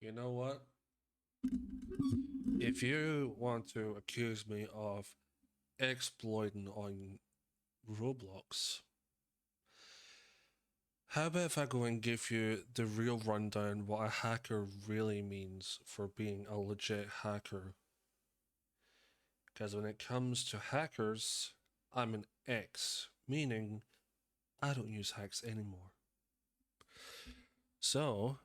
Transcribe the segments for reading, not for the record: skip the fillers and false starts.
You know what? If you want to accuse me of exploiting on Roblox, how about if I go and give you the real rundown what a hacker really means for being a legit hacker? Because when it comes to hackers, I'm an X, meaning I don't use hacks anymore. So,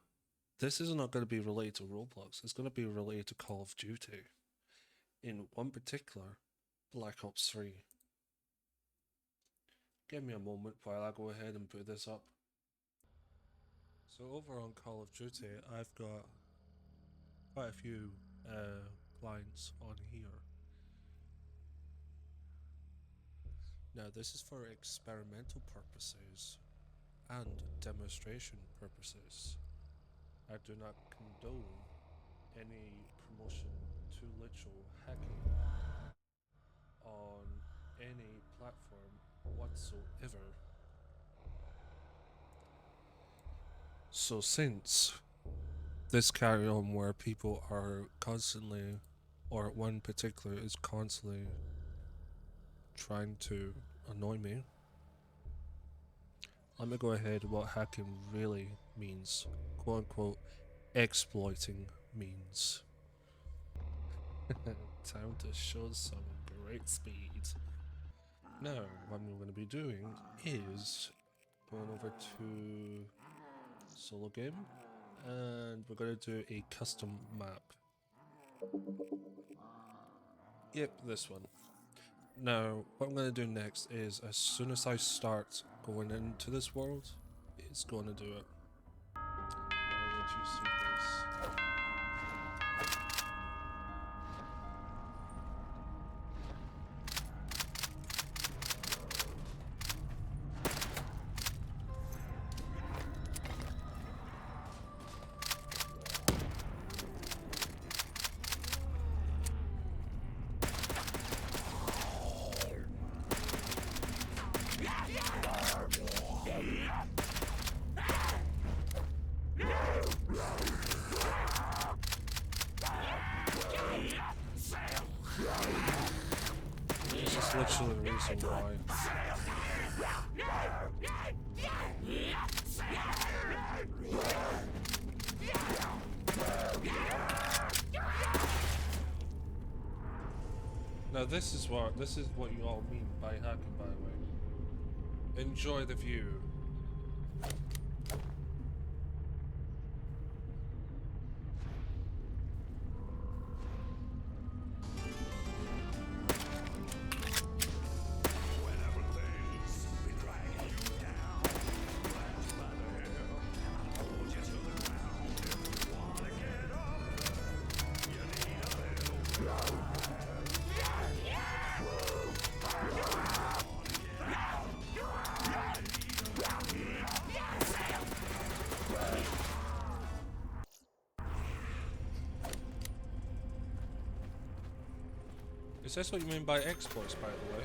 this is not going to be related to Roblox, it's going to be related to Call of Duty. In one particular, Black Ops 3. Give me a moment while I go ahead and put this up. So over on Call of Duty, I've got quite a few clients on here. Now this is for experimental purposes and demonstration purposes. I do not condone any promotion to literal hacking on any platform whatsoever. So since this carry on where people are constantly, or one particular is constantly trying to annoy me, let me go ahead what hacking really means, quote unquote exploiting means. Time to show some great speed. Now what I'm going to be doing is going over to solo game and we're going to do a custom map. Yep, this one. Now, what I'm going to do next is, as soon as I start going into this world, it's going to do it. Now that you see this. This is literally the reason why. Now this is what you all mean by hacking, by the way. Enjoy the view. Is this what you mean by exploits, by the way?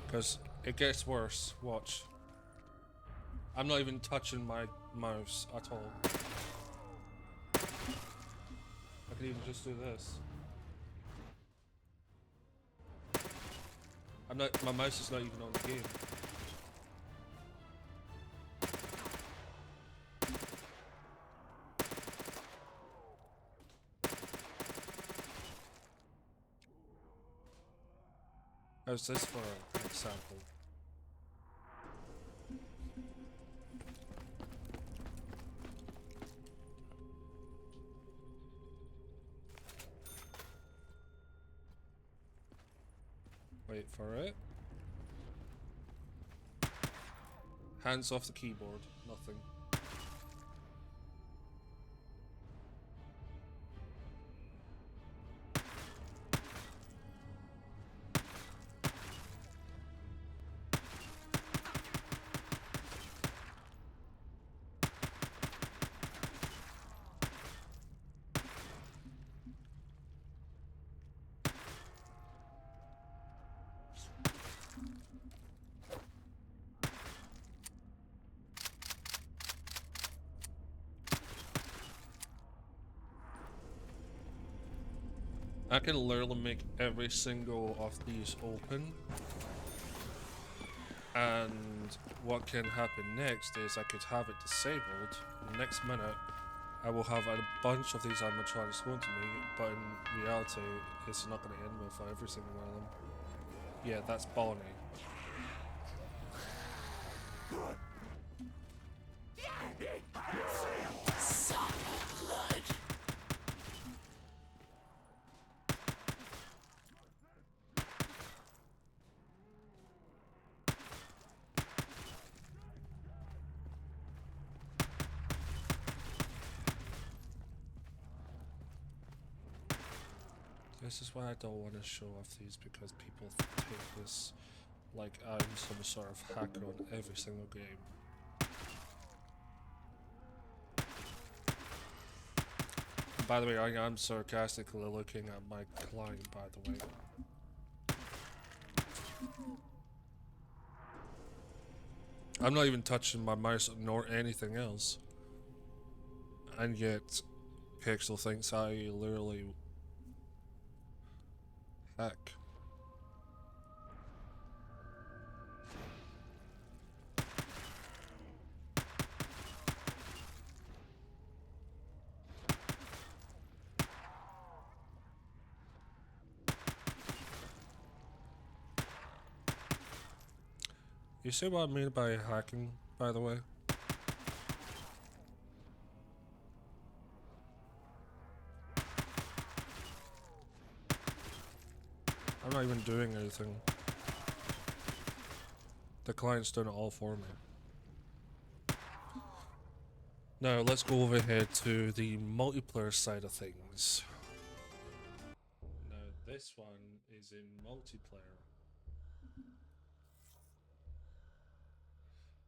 Because it gets worse, watch. I'm not even touching my mouse at all. I can even just do this. My mouse is not even on the game. How's this for an example? Wait for it. Hands off the keyboard, nothing. I can literally make every single of these open. And what can happen next is I could have it disabled. Next minute, I will have a bunch of these animatronics going to me, but in reality, it's not going to end with every single one of them. Yeah, that's Bonnie. This is why I don't want to show off these, because people take this like I'm some sort of hacker on every single game. By the way, I am sarcastically looking at my client, by the way. I'm not even touching my mouse nor anything else. And yet, Pixel thinks I literally hack. You see what I mean by hacking, by the way? I'm not even doing anything. The client's doing it all for me. Now, let's go over here to the multiplayer side of things. Now, this one is in multiplayer.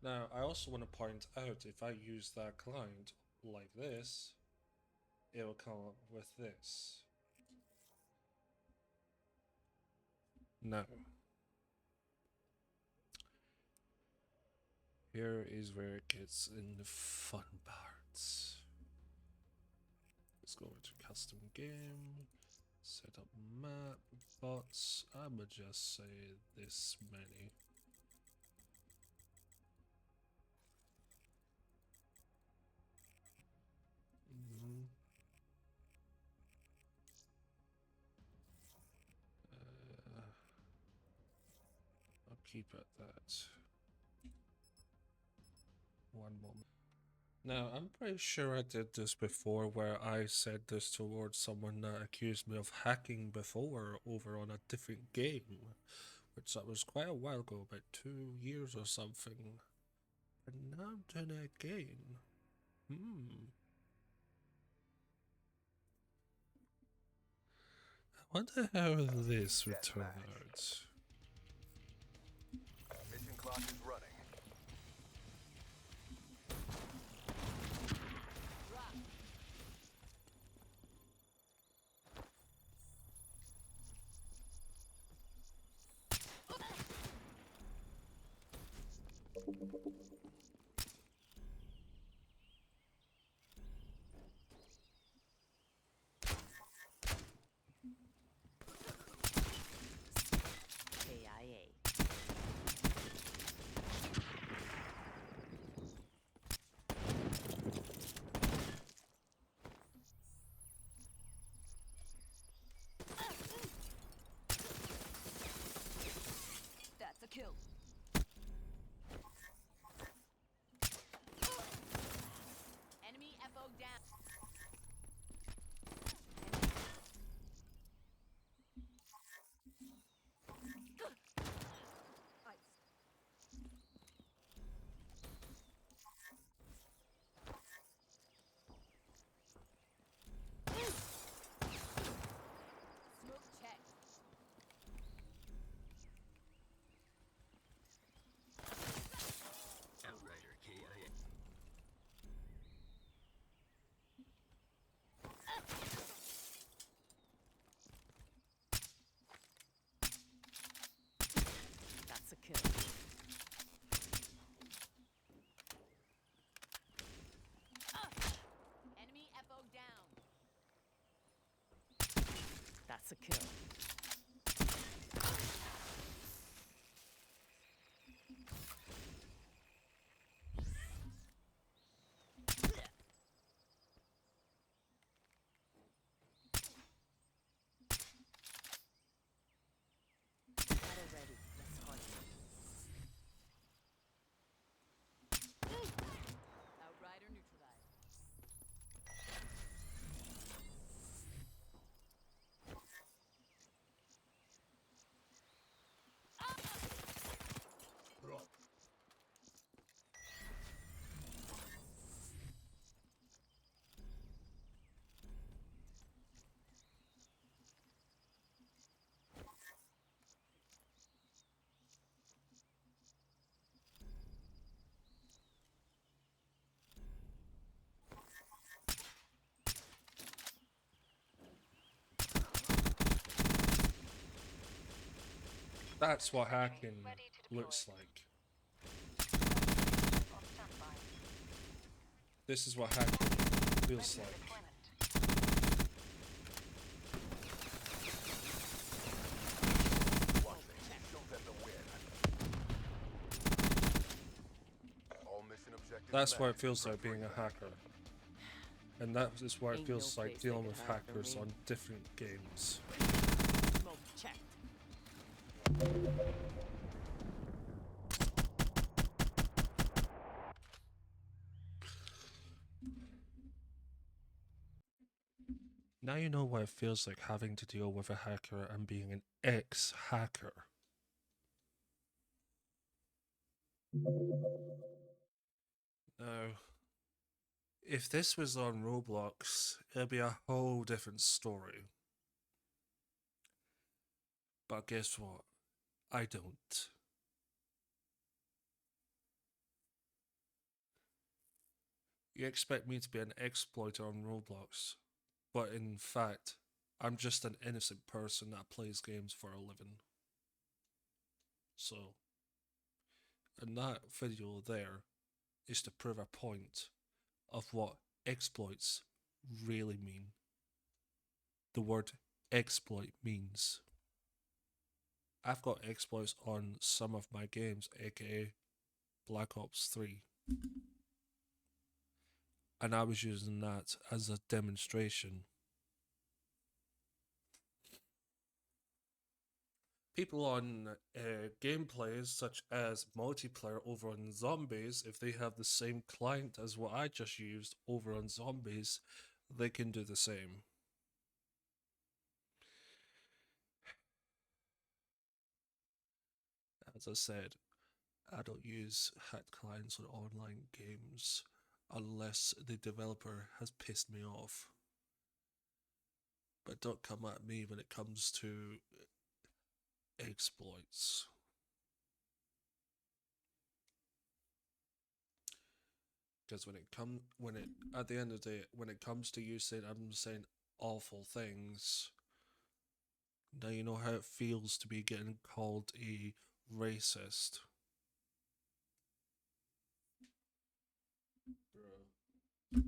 Now, I also want to point out, if I use that client like this, it will come up with this. Now, here is where it gets in the fun parts. Let's go into custom game, set up map, bots. I'ma just say this many. I'll keep it at that. One moment. Now, I'm pretty sure I did this before, where I said this towards someone that accused me of hacking before over on a different game, which that was quite a while ago, about 2 years or something. And now I'm doing it again. I wonder how this would turn out. Mission clock is running. That's a kill. That's a kill. Battle ready. Let's hunt. Outrider neutralized. That's what hacking looks like. This is what hacking feels like. That's what it feels like being a hacker. And that is what it feels like dealing with hackers on different games. Smoke checked. Now you know what it feels like having to deal with a hacker and being an ex-hacker. Now, if this was on Roblox, it'd be a whole different story. But guess what? I don't. You expect me to be an exploiter on Roblox, but in fact, I'm just an innocent person that plays games for a living. So, and that video there is to prove a point of what exploits really mean. The word exploit means. I've got exploits on some of my games, aka Black Ops 3. And I was using that as a demonstration. People on gameplays such as multiplayer over on Zombies, if they have the same client as what I just used over on Zombies, they can do the same. As I said, I don't use hacked clients on online games unless the developer has pissed me off. But don't come at me when it comes to exploits. Because at the end of the day, when it comes to you saying I'm saying awful things, now you know how it feels to be getting called a racist. Bro.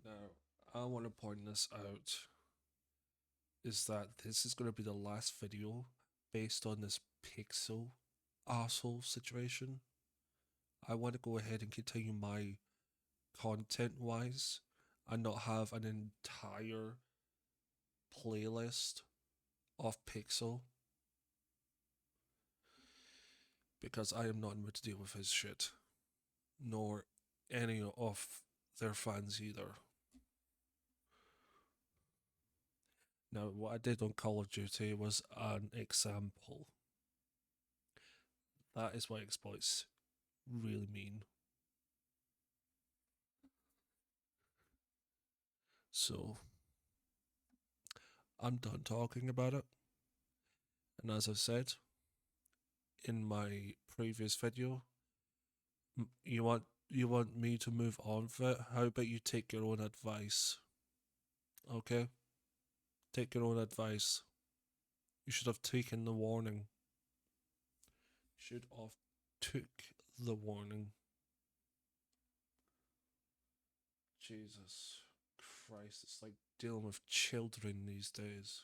Now, I want to point this out, is that this is going to be the last video based on this Pixel asshole situation. I want to go ahead and continue my content-wise and not have an entire playlist of Pixel, because I am not in mood to deal with his shit, nor any of their fans either. Now, what I did on Call of Duty was an example. That is what exploits really mean. So, I'm done talking about it. And as I said in my previous video, you want me to move on with it? How about you take your own advice? Okay? Take your own advice. You should have taken the warning. Should have took the warning. Jesus Christ, it's like dealing with children these days.